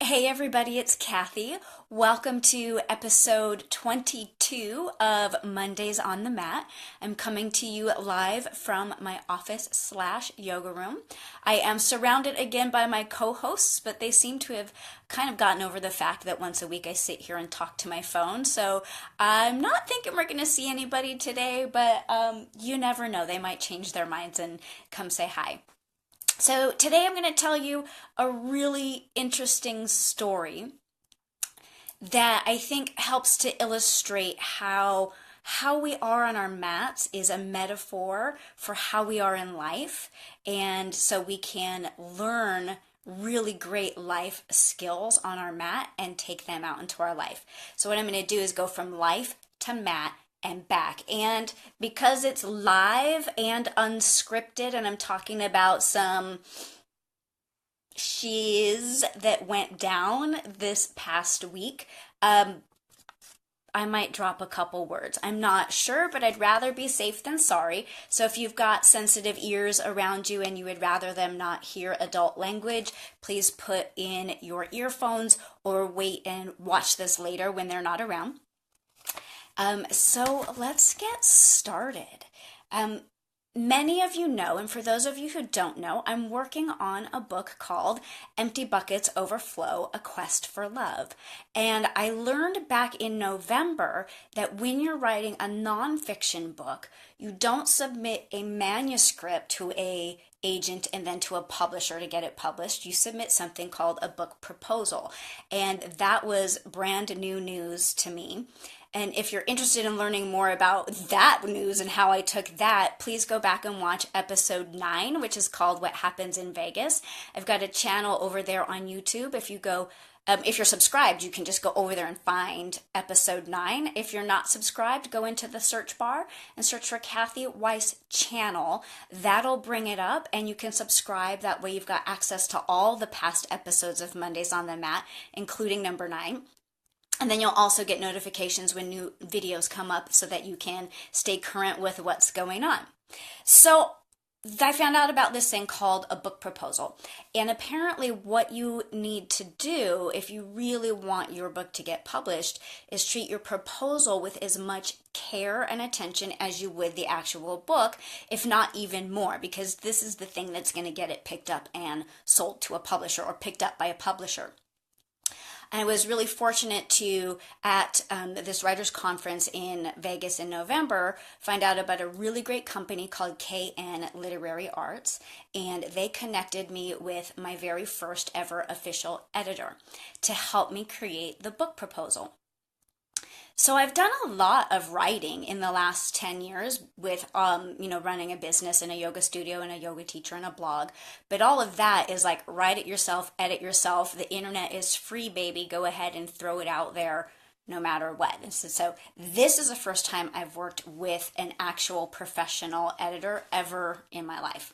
Hey everybody, it's Kathy. Welcome to episode 22 of Mondays on the Mat. I'm coming to you live from my office/yoga room. I am surrounded again by my co-hosts, but they seem to have kind of gotten over the fact that once a week I sit here and talk to my phone. So I'm not thinking we're going to see anybody today, but you never know. They might change their minds and come say hi. So today I'm going to tell you a really interesting story that I think helps to illustrate how we are on our mats is a metaphor for how we are in life, and so we can learn really great life skills on our mat and take them out into our life. So what I'm going to do is go from life to mat and back. And because it's live and unscripted, and I'm talking about some shiz that went down this past week, I might drop a couple words. I'm not sure, but I'd rather be safe than sorry. So if you've got sensitive ears around you and you would rather them not hear adult language, please put in your earphones or wait and watch this later when they're not around. So let's get started. Many of you know, and for those of you who don't know, I'm working on a book called Empty Buckets Overflow, A Quest for Love. And I learned back in November that when you're writing a nonfiction book, you don't submit a manuscript to a agent and then to a publisher to get it published. You submit something called a book proposal. And that was brand new news to me. And if you're interested in learning more about that news and how I took that, please go back and watch episode 9, which is called What Happens in Vegas. I've got a channel over there on YouTube. If you're subscribed, you can just go over there and find episode 9. If you're not subscribed, go into the search bar and search for Kathy Weiss channel. That'll bring it up and you can subscribe. That way you've got access to all the past episodes of Mondays on the Mat, including number 9. And then you'll also get notifications when new videos come up so that you can stay current with what's going on. So I found out about this thing called a book proposal. And apparently what you need to do if you really want your book to get published is treat your proposal with as much care and attention as you would the actual book, if not even more, because this is the thing that's going to get it picked up and sold to a publisher or picked up by a publisher. I was really fortunate to, at this writers' conference in Vegas in November, find out about a really great company called KN Literary Arts, and they connected me with my very first ever official editor to help me create the book proposal. So I've done a lot of writing in the last 10 years with, running a business and a yoga studio and a yoga teacher and a blog. But all of that is like write it yourself, edit yourself. The internet is free, baby. Go ahead and throw it out there no matter what. So this is the first time I've worked with an actual professional editor ever in my life.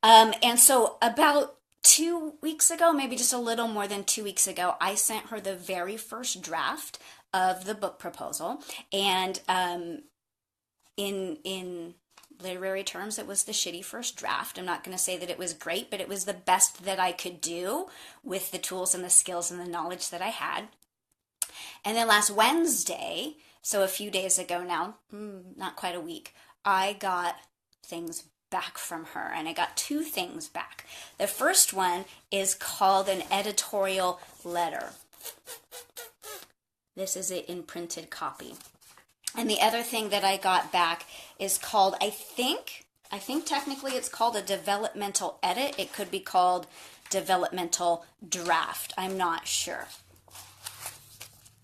And so about 2 weeks ago, maybe just a little more than 2 weeks ago, I sent her the very first draft of the book proposal, and in literary terms, it was the shitty first draft. I'm not going to say that it was great, but it was the best that I could do with the tools and the skills and the knowledge that I had. And then last Wednesday, so a few days ago now, not quite a week, I got things back from her, and I got 2 things back. The first one is called an editorial letter. This is it in printed copy. And the other thing that I got back is called, I think technically it's called a developmental edit. It could be called developmental draft. I'm not sure.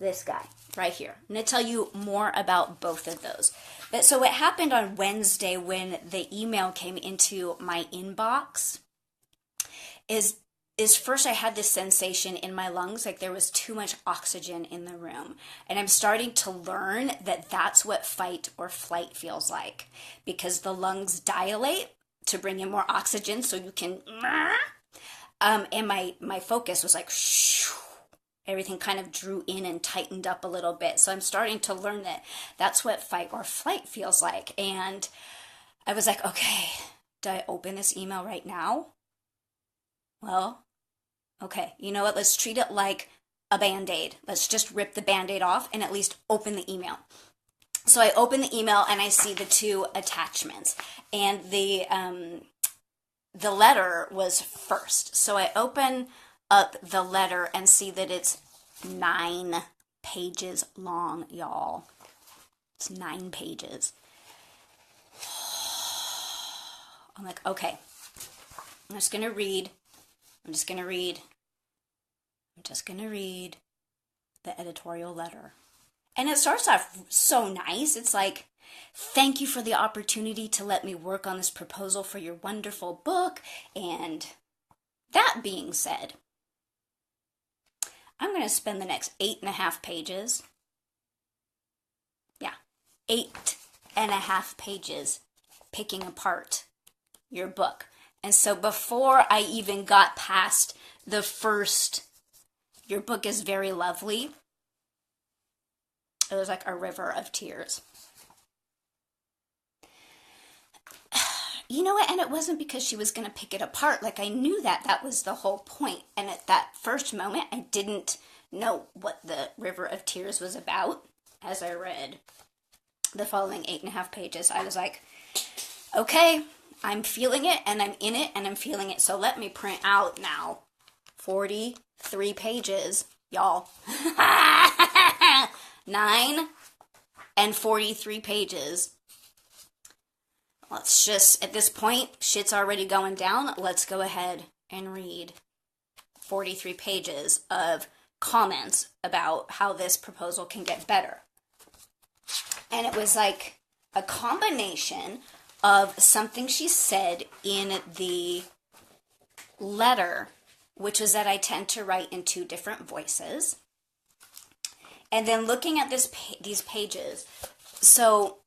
This guy right here. I'm going to tell you more about both of those. But so what happened on Wednesday when the email came into my inbox is first I had this sensation in my lungs, like there was too much oxygen in the room. And I'm starting to learn that that's what fight or flight feels like, because the lungs dilate to bring in more oxygen so you can, and my focus was like, shoo. Everything kind of drew in and tightened up a little bit. So I'm starting to learn that that's what fight or flight feels like. And I was like, okay, do I open this email right now? Well, Okay, you know what? Let's treat it like a Band-Aid. Let's just rip the Band-Aid off and at least open the email. So I open the email and I see the two attachments, and the letter was first. So I open up the letter and see that it's 9 pages long, y'all. It's 9 pages. I'm like, okay, I'm just going to read the editorial letter. And it starts off so nice. It's like, thank you for the opportunity to let me work on this proposal for your wonderful book. And that being said, I'm going to spend the next 8.5 pages. Yeah, 8.5 pages picking apart your book. And so before I even got past the first, your book is very lovely, it was like a river of tears. You know what? And it wasn't because she was going to pick it apart. Like, I knew that was the whole point. And at that first moment, I didn't know what the river of tears was about. As I read the following 8.5 pages, I was like, okay, I'm feeling it, and I'm in it, and I'm feeling it. So let me print out now 43 pages, y'all. 9 and 43 pages. Let's just, at this point, shit's already going down. Let's go ahead and read 43 pages of comments about how this proposal can get better. And it was like a combination of something she said in the letter, which was that I tend to write in 2 different voices. And then looking at these pages, so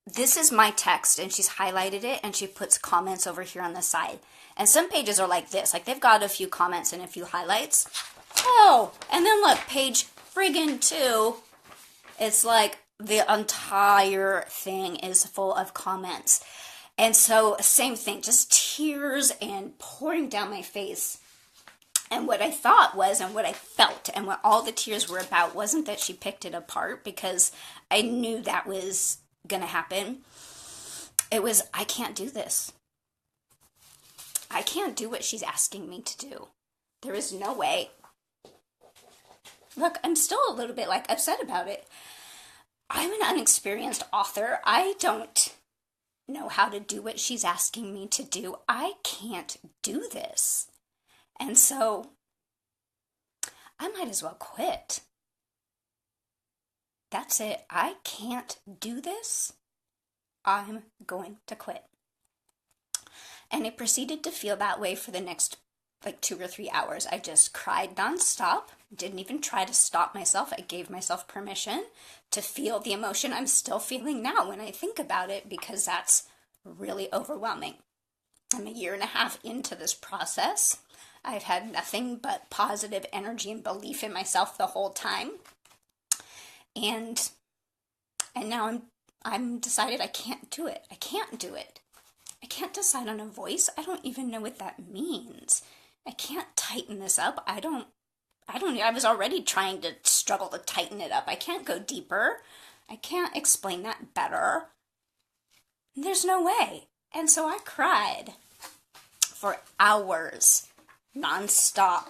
this is my text, and she's highlighted it, and she puts comments over here on the side. And some pages are like this, like they've got a few comments and a few highlights. Oh, and then look, page friggin' 2, it's like the entire thing is full of comments. And so same thing, just tears and pouring down my face. And what I thought was, and what I felt, and what all the tears were about, wasn't that she picked it apart, because I knew that was going to happen. It was, I can't do this. I can't do what she's asking me to do. There is no way. Look, I'm still a little bit like upset about it. I'm an unexperienced author. I don't know how to do what she's asking me to do. I can't do this. And so I might as well quit. That's it. I can't do this. I'm going to quit. And it proceeded to feel that way for the next like 2 or 3 hours. I just cried nonstop. Didn't even try to stop myself. I gave myself permission to feel the emotion I'm still feeling now when I think about it, because that's really overwhelming. I'm 1.5 years into this process. I've had nothing but positive energy and belief in myself the whole time. And now I'm decided I can't do it. I can't do it. I can't decide on a voice. I don't even know what that means. I can't tighten this up. I was already trying to struggle to tighten it up. I can't go deeper. I can't explain that better. There's no way. And so I cried for hours, nonstop.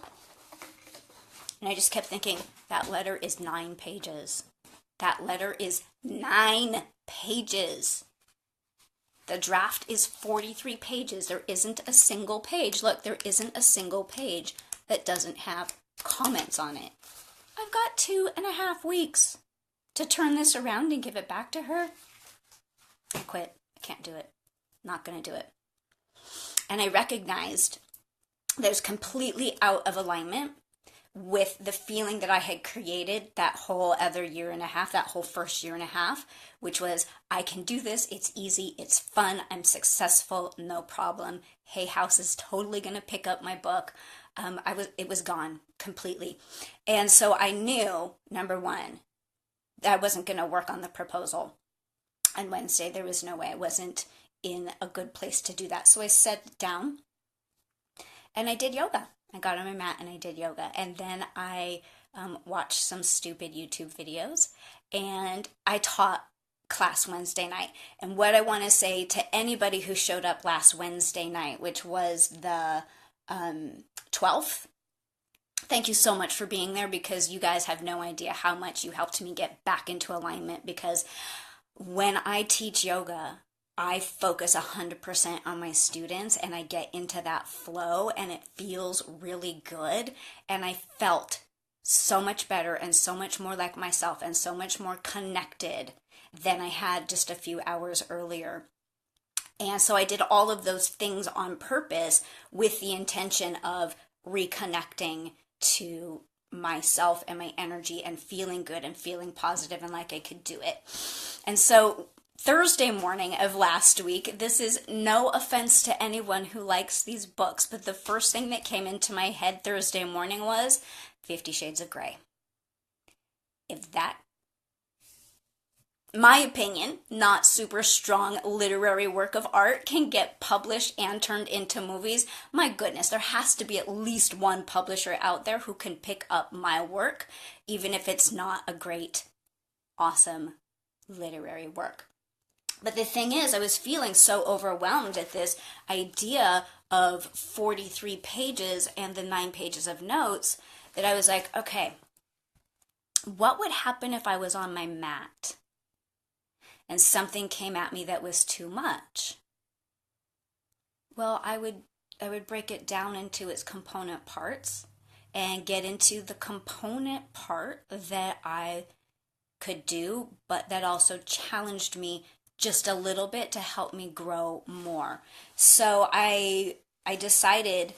And I just kept thinking, that letter is 9 pages. That letter is 9 pages. The draft is 43 pages. There isn't a single page. Look, there isn't a single page that doesn't have comments on it. I've got 2.5 weeks to turn this around and give it back to her. I quit. I can't do it. Not going to do it. And I recognized that it was completely out of alignment with the feeling that I had created that whole other 1.5 years, that whole first 1.5 years, which was, I can do this, it's easy, it's fun, I'm successful, no problem. Hay House is totally going to pick up my book. It was gone completely. And so I knew, number one, that I wasn't going to work on the proposal on Wednesday. There was no way. I wasn't in a good place to do that. So I sat down and I did yoga. I got on my mat and I did yoga. And then I watched some stupid YouTube videos, and I taught class Wednesday night. And what I want to say to anybody who showed up last Wednesday night, which was the 12th, thank you so much for being there, because you guys have no idea how much you helped me get back into alignment. Because when I teach yoga, I focus 100% on my students, and I get into that flow, and it feels really good. And I felt so much better and so much more like myself and so much more connected than I had just a few hours earlier. And so I did all of those things on purpose with the intention of reconnecting to myself and my energy and feeling good and feeling positive and like I could do it. And so Thursday morning of last week, this is no offense to anyone who likes these books, but the first thing that came into my head Thursday morning was 50 Shades of Grey. If that, my opinion, not super strong literary work of art, can get published and turned into movies, my goodness, there has to be at least one publisher out there who can pick up my work, even if it's not a great, awesome literary work. But the thing is, I was feeling so overwhelmed at this idea of 43 pages and the 9 pages of notes that I was like, okay, what would happen if I was on my mat and something came at me that was too much? Well, I would break it down into its component parts and get into the component part that I could do, but that also challenged me just a little bit to help me grow more. So I decided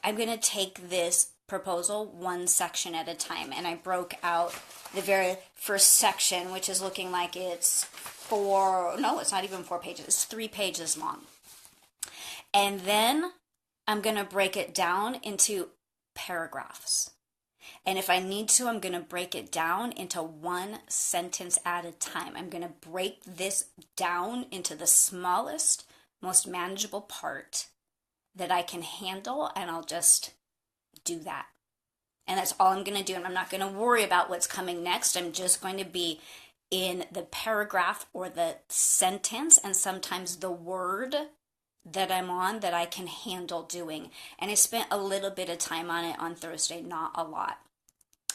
I'm going to take this proposal one section at a time, and I broke out the very first section, which is looking like it's it's not even 4 pages, it's 3 pages long. And then I'm going to break it down into paragraphs. And if I need to, I'm going to break it down into one sentence at a time. I'm going to break this down into the smallest, most manageable part that I can handle, and I'll just do that. And that's all I'm going to do. And I'm not going to worry about what's coming next. I'm just going to be in the paragraph or the sentence and sometimes the word that I'm on that I can handle doing. And I spent a little bit of time on it on Thursday, not a lot.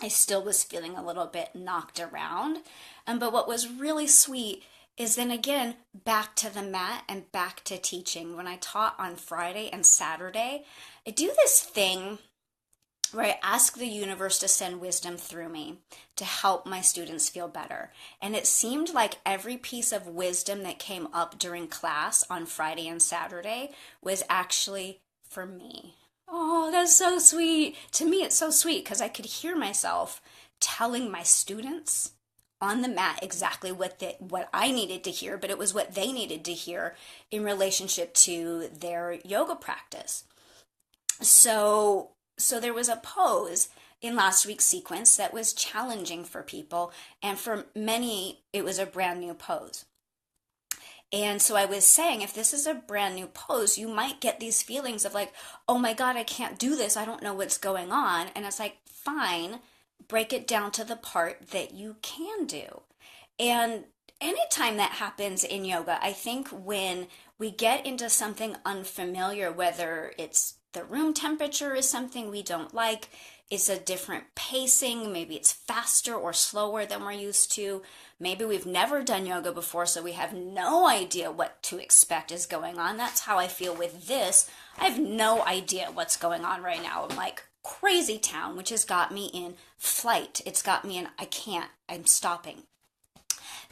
I still was feeling a little bit knocked around. But what was really sweet is then again, back to the mat and back to teaching. When I taught on Friday and Saturday, I do this thing where I ask the universe to send wisdom through me to help my students feel better. And it seemed like every piece of wisdom that came up during class on Friday and Saturday was actually for me. Oh, that's so sweet. To me, it's so sweet because I could hear myself telling my students on the mat exactly what I needed to hear, but it was what they needed to hear in relationship to their yoga practice. So there was a pose in last week's sequence that was challenging for people, and for many, it was a brand new pose. And so I was saying, if this is a brand new pose, you might get these feelings of like, oh my God, I can't do this. I don't know what's going on. And it's like, fine, break it down to the part that you can do. And anytime that happens in yoga, I think when we get into something unfamiliar, whether it's the room temperature is something we don't like, it's a different pacing, maybe it's faster or slower than we're used to, maybe we've never done yoga before, so we have no idea what to expect is going on. That's how I feel with this. I have no idea what's going on right now. I'm like crazy town, which has got me in flight. It's got me in I'm stopping.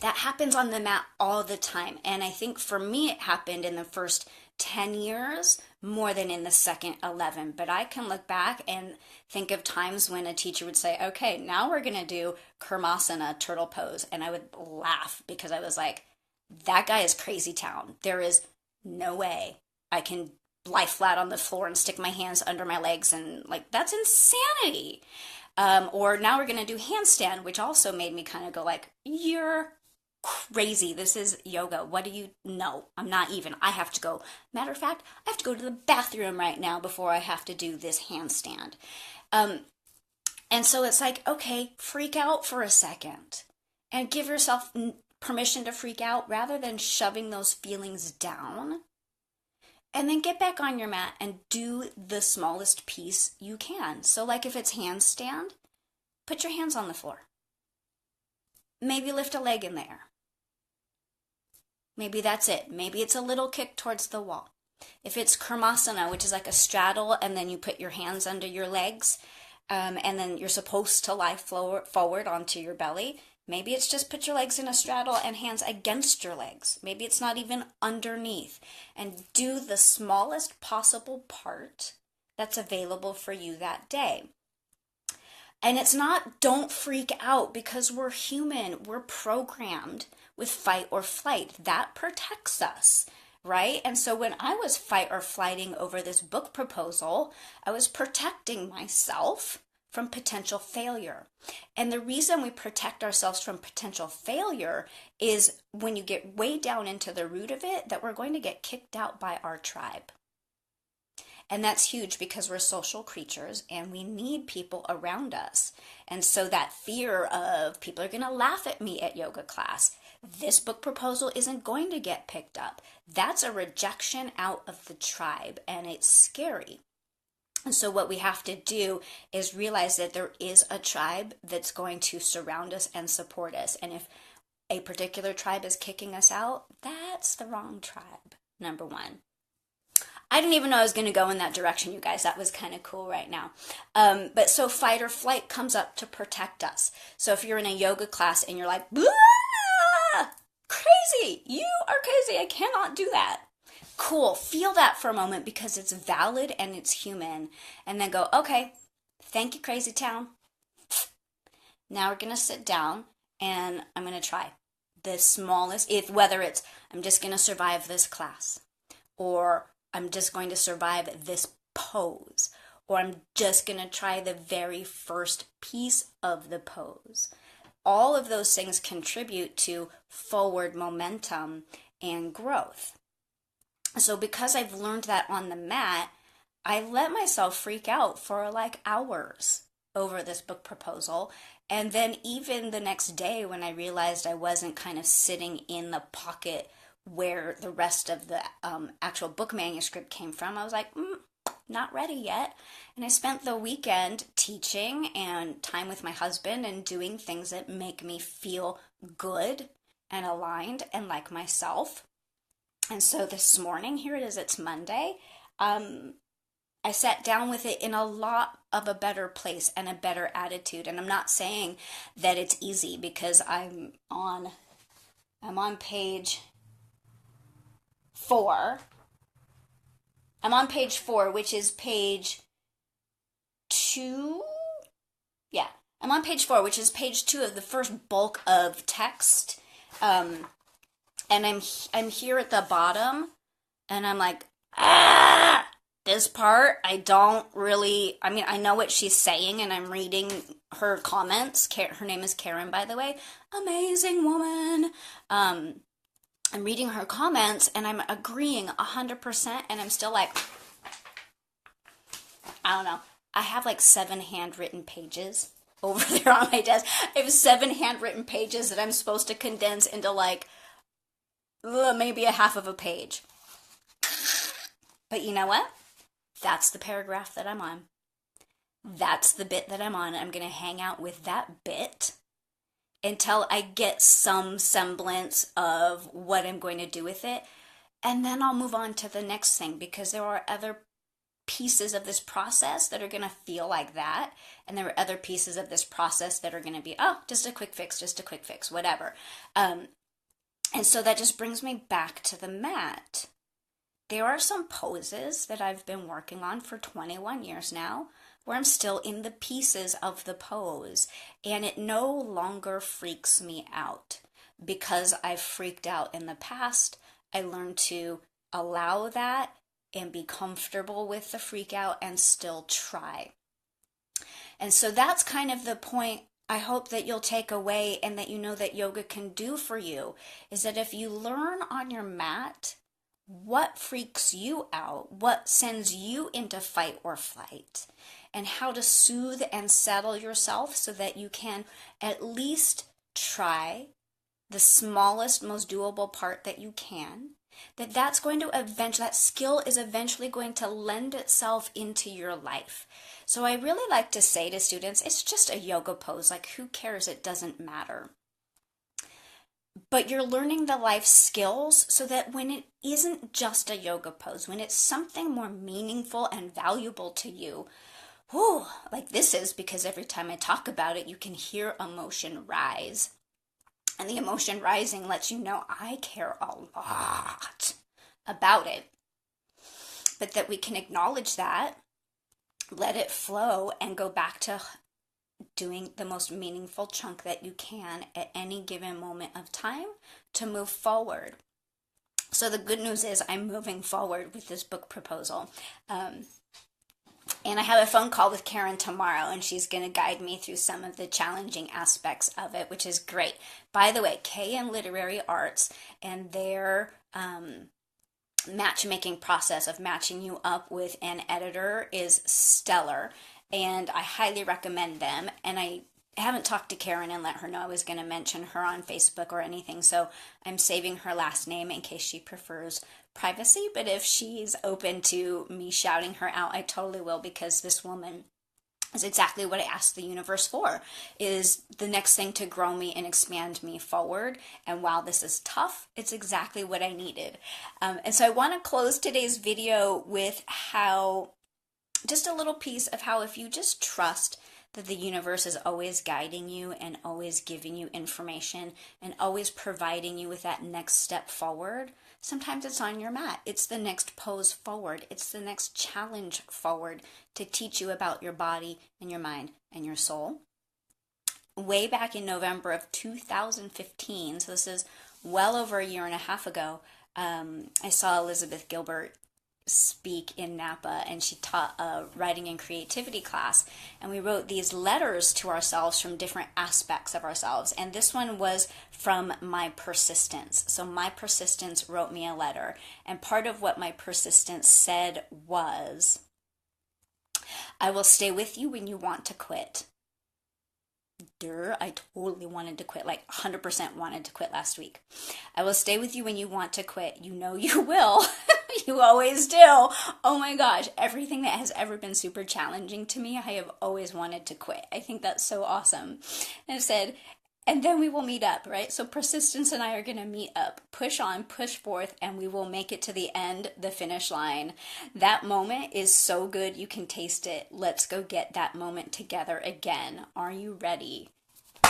That happens on the mat all the time. And I think for me, it happened in the first 10 years more than in the second 11. But I can look back and think of times when a teacher would say, okay, now we're going to do Kurmasana, turtle pose. And I would laugh because I was like, that guy is crazy town. There is no way I can lie flat on the floor and stick my hands under my legs, and like, that's insanity. Or now we're going to do handstand, which also made me kind of go like, you're crazy. This is yoga. What do you know? I'm not even. I have to go. Matter of fact, I have to go to the bathroom right now before I have to do this handstand. Um, and so it's like, okay, freak out for a second and give yourself permission to freak out rather than shoving those feelings down. And then get back on your mat and do the smallest piece you can. So, like if it's handstand, put your hands on the floor. Maybe lift a leg in the air. Maybe that's it. Maybe it's a little kick towards the wall. If it's Karmasana, which is like a straddle, and then you put your hands under your legs, and then you're supposed to lie forward onto your belly. Maybe it's just put your legs in a straddle and hands against your legs. Maybe it's not even underneath. And do the smallest possible part that's available for you that day. And it's not don't freak out, because we're human. We're programmed with fight or flight. That protects us, right? And so when I was fight or flighting over this book proposal, I was protecting myself from potential failure. And the reason we protect ourselves from potential failure is when you get way down into the root of it, that we're going to get kicked out by our tribe. And that's huge because we're social creatures and we need people around us. And so that fear of people are going to laugh at me at yoga class, this book proposal isn't going to get picked up. That's a rejection out of the tribe, and it's scary. And so what we have to do is realize that there is a tribe that's going to surround us and support us. And if a particular tribe is kicking us out, that's the wrong tribe, number one. I didn't even know I was going to go in that direction, you guys. That was kind of cool right now. But so fight or flight comes up to protect us. So if you're in a yoga class and you're like, crazy, you are crazy, I cannot do that. Cool, feel that for a moment because it's valid and it's human. And then go, okay, thank you, crazy town. Now we're going to sit down and I'm going to try the smallest, whether it's I'm just going to survive this class, or I'm just going to survive this pose, or I'm just going to try the very first piece of the pose. All of those things contribute to forward momentum and growth. So because I've learned that on the mat, I let myself freak out for like hours over this book proposal. And then even the next day when I realized I wasn't kind of sitting in the pocket where the rest of the actual book manuscript came from, I was like, not ready yet. And I spent the weekend teaching and time with my husband and doing things that make me feel good and aligned and like myself. And so this morning, here it is, it's Monday, I sat down with it in a lot of a better place and a better attitude. And I'm not saying that it's easy, because I'm on page 4. I'm on page 4, which is page 2. Yeah, I'm on page 4, which is page 2 of the first bulk of text. And I'm here at the bottom, and I'm like, this part, I don't really, I mean, I know what she's saying, and I'm reading her comments. Her name is Karen, by the way. Amazing woman. I'm reading her comments, and I'm agreeing 100%, and I'm still like, I don't know. I have like 7 handwritten pages over there on my desk. I have 7 handwritten pages that I'm supposed to condense into like maybe a half of a page. But you know what? That's the paragraph that I'm on. That's the bit that I'm on. I'm going to hang out with that bit until I get some semblance of what I'm going to do with it. And then I'll move on to the next thing, because there are other pieces of this process that are going to feel like that. And there are other pieces of this process that are going to be, just a quick fix, whatever. And so that just brings me back to the mat. There are some poses that I've been working on for 21 years now, where I'm still in the pieces of the pose, and it no longer freaks me out. Because I've freaked out in the past, I learned to allow that and be comfortable with the freak out and still try. And so that's kind of the point I hope that you'll take away and that you know that yoga can do for you is that if you learn on your mat what freaks you out, what sends you into fight or flight, and how to soothe and settle yourself so that you can at least try the smallest, most doable part that you can, that's going to eventually, that skill is eventually going to lend itself into your life. So I really like to say to students, it's just a yoga pose. Like, who cares? It doesn't matter. But you're learning the life skills so that when it isn't just a yoga pose, when it's something more meaningful and valuable to you, whew, like this is, because every time I talk about it, you can hear emotion rise. And the emotion rising lets you know I care a lot about it. But that we can acknowledge that, let it flow, and go back to doing the most meaningful chunk that you can at any given moment of time to move forward. So the good news is I'm moving forward with this book proposal. And I have a phone call with Karen tomorrow, and she's going to guide me through some of the challenging aspects of it, which is great. By the way, Kay and Literary Arts and their matchmaking process of matching you up with an editor is stellar, and I highly recommend them. And I haven't talked to Karen and let her know I was going to mention her on Facebook or anything, so I'm saving her last name in case she prefers privacy. But if she's open to me shouting her out, I totally will, because this woman is exactly what I asked the universe for, is the next thing to grow me and expand me forward. And while this is tough, it's exactly what I needed. And so I want to close today's video with just a little piece of how, if you just trust that the universe is always guiding you and always giving you information and always providing you with that next step forward. Sometimes it's on your mat. It's the next pose forward. It's the next challenge forward to teach you about your body and your mind and your soul. Way back in November of 2015, so this is well over a year and a half ago, I saw Elizabeth Gilbert speak in Napa, and she taught a writing and creativity class, and we wrote these letters to ourselves from different aspects of ourselves, and this one was from my persistence. So my persistence wrote me a letter, and part of what my persistence said was, I will stay with you when you want to quit. I totally wanted to quit, like 100% wanted to quit last week. I will stay with you when you want to quit. You know you will. You always do. Oh my gosh, everything that has ever been super challenging to me, I have always wanted to quit. I think that's so awesome. And it said, and then we will meet up, right? So persistence and I are going to meet up, push on, push forth, and we will make it to the end, the finish line. That moment is so good, you can taste it. Let's go get that moment together again. Are you ready?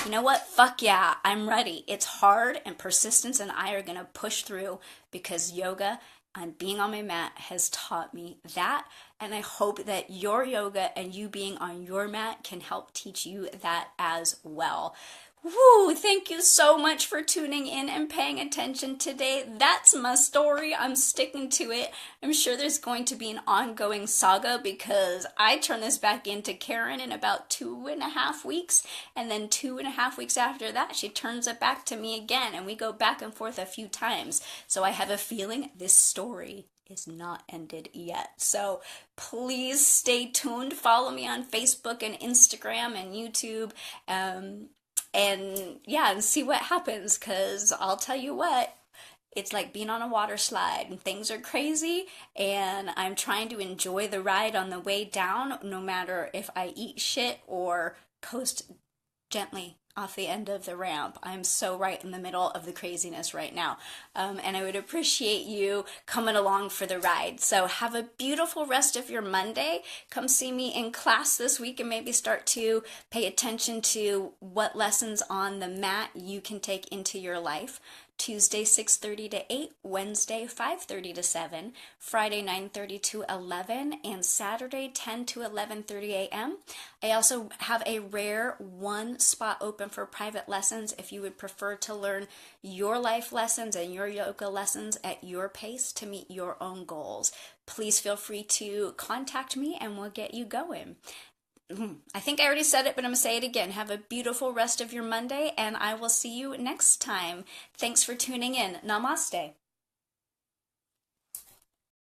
You know what? Fuck yeah, I'm ready. It's hard, and persistence and I are going to push through, because yoga and being on my mat has taught me that. And I hope that your yoga and you being on your mat can help teach you that as well. Woo! Thank you so much for tuning in and paying attention today. That's my story. I'm sticking to it. I'm sure there's going to be an ongoing saga, because I turn this back into Karen in about 2.5 weeks, and then 2.5 weeks after that, she turns it back to me again, and we go back and forth a few times. So I have a feeling this story is not ended yet. So please stay tuned. Follow me on Facebook and Instagram and YouTube. And yeah, and see what happens, because I'll tell you what, it's like being on a water slide, and things are crazy, and I'm trying to enjoy the ride on the way down, no matter if I eat shit or coast gently off the end of the ramp. I'm so right in the middle of the craziness right now. And I would appreciate you coming along for the ride. So have a beautiful rest of your Monday. Come see me in class this week, and maybe start to pay attention to what lessons on the mat you can take into your life. Tuesday 6:30 to 8, Wednesday 5:30 to 7, Friday 9:30 to 11, and Saturday 10 to 11:30 a.m. I also have a rare one spot open for private lessons if you would prefer to learn your life lessons and your yoga lessons at your pace to meet your own goals. Please feel free to contact me and we'll get you going. I think I already said it, but I'm going to say it again. Have a beautiful rest of your Monday, and I will see you next time. Thanks for tuning in. Namaste.